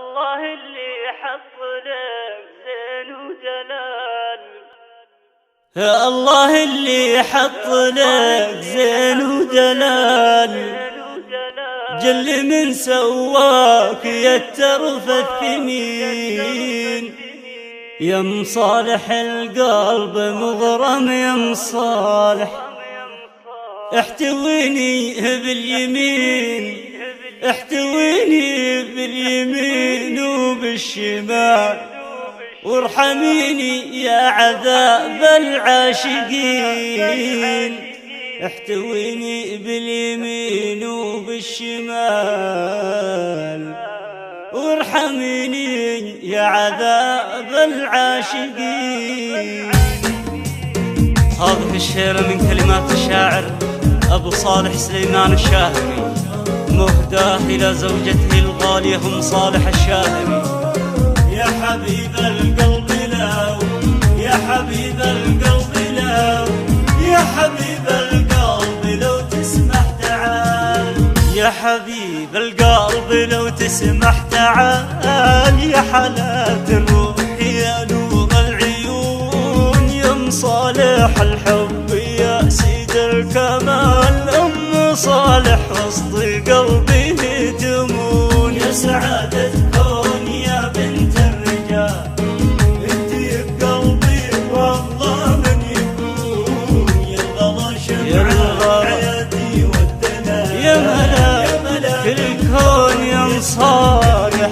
الله اللي حط لك زين وجلال، يا الله اللي حط لك زين وجلال، جل من سواك يترف الثمين، يا مصالح القلب مغرم يا مصالح، احتويني باليمين احتويني باليمين وبالشمال، وارحميني يا عذاب العاشقين، احتويني باليمين وبالشمال، وارحميني يا عذاب العاشقين. هذه الشعر من كلمات الشاعر أبو صالح سليمان الشاهري، مهداه إلى زوجته الغالية أم صالح الشاهري. يا حبيب القلب لو يا حبيب القلب لو يا حبيب القلب لو تسمح تعال، يا حبيب القلب لو تسمح تعال، يا حلاوة الروح يا نور العيون، يا مصالح الحب يا سيد الكمال، أم صالح وسط قلبي تمون، يا سعادة كون يا بنت الرجال، انتي بقلبي والله من يكون، يا الغلا شمعة حياتي والدلال، يا ملاك الكون يا مصالح،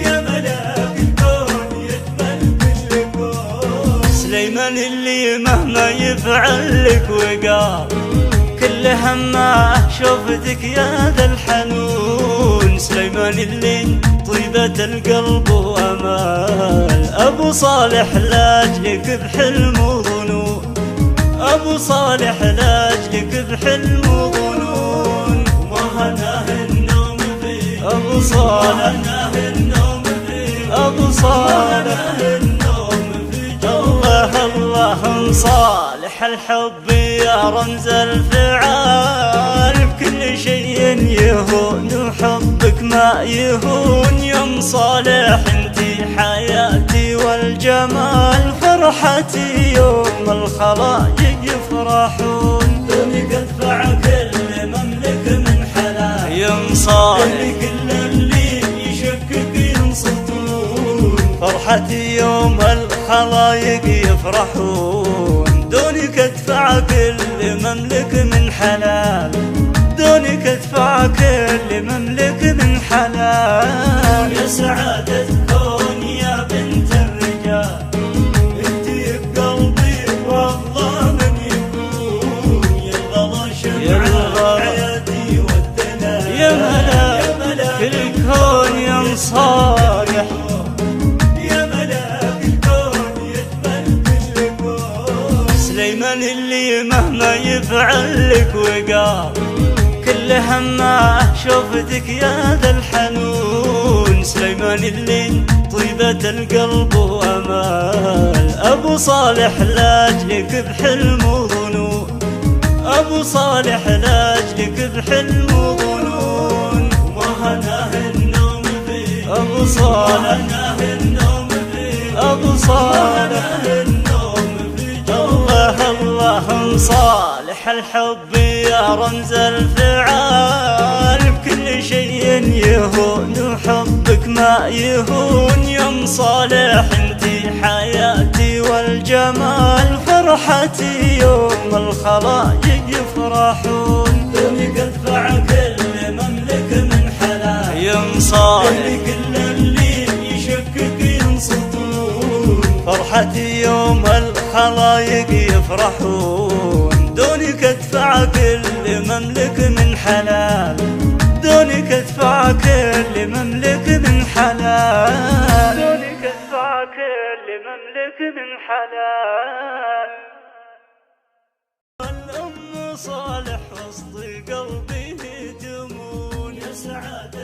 يا ملاك الكون يجمل كل كون، سليمان اللي مهما يفعل لك وقال كل همه شوفتك يا ذا الحنون، سليمان اللي طيبة القلب وأمال، أبو صالح لاجلك بحلم وظنون، أبو صالح لاجلك بحلم وظنون، وما هناه النوم فيه أبو صالح، هناه النوم فيه أبو صالح، الله الله صالح الحب يا رمز الفعال، كل شيء يهون وحبك ما يهون، يا مصالح انتي حياتي والجمال، فرحتي يوم الخلايق يفرحون، دونك ادفع كل مملك من حلال، يا مصالح كل اللي يشكك ينصتون، فرحتي يوم الخلايق يفرحون، دونك ادفع كل مملك من حلال، دونك ادفع كل مملك من حلال، يا سعادة كون يا بنت الرجال، انتي بقلبي والله من يكون، يا الغلا شمعة حياتي والدلال، يا ملاك الكون يا مصالح، سليمان اللي مهما يفعل لك وقال كل همه شوفتك يا ذا الحنون، سليمان اللي طيبة القلب وأمال، أبو صالح لاجلك بحلم وظنون، أبو صالح لاجلك بحلم وظنون، وما هناه النوم فيه أبو صالح، هناه النوم فيه أبو صالح، الله صالح الحب يا رمز الفعال، كل شيء يهون وحبك ما يهون، يا مصالح انتي حياتي والجمال، فرحتي يوم الخلايق يفرحون، دونك ادفع كل مملك من حلال، يا مصالح كل اللي يشكك ينصتون، فرحتي يوم الخلايق يفرحون، دونك ادفع كل مملك من حلال، دونك ادفع كل مملك من حلال، دونك ادفع كل مملك من حلال. الأم صالح وسط قلبي تمون، يا سعادة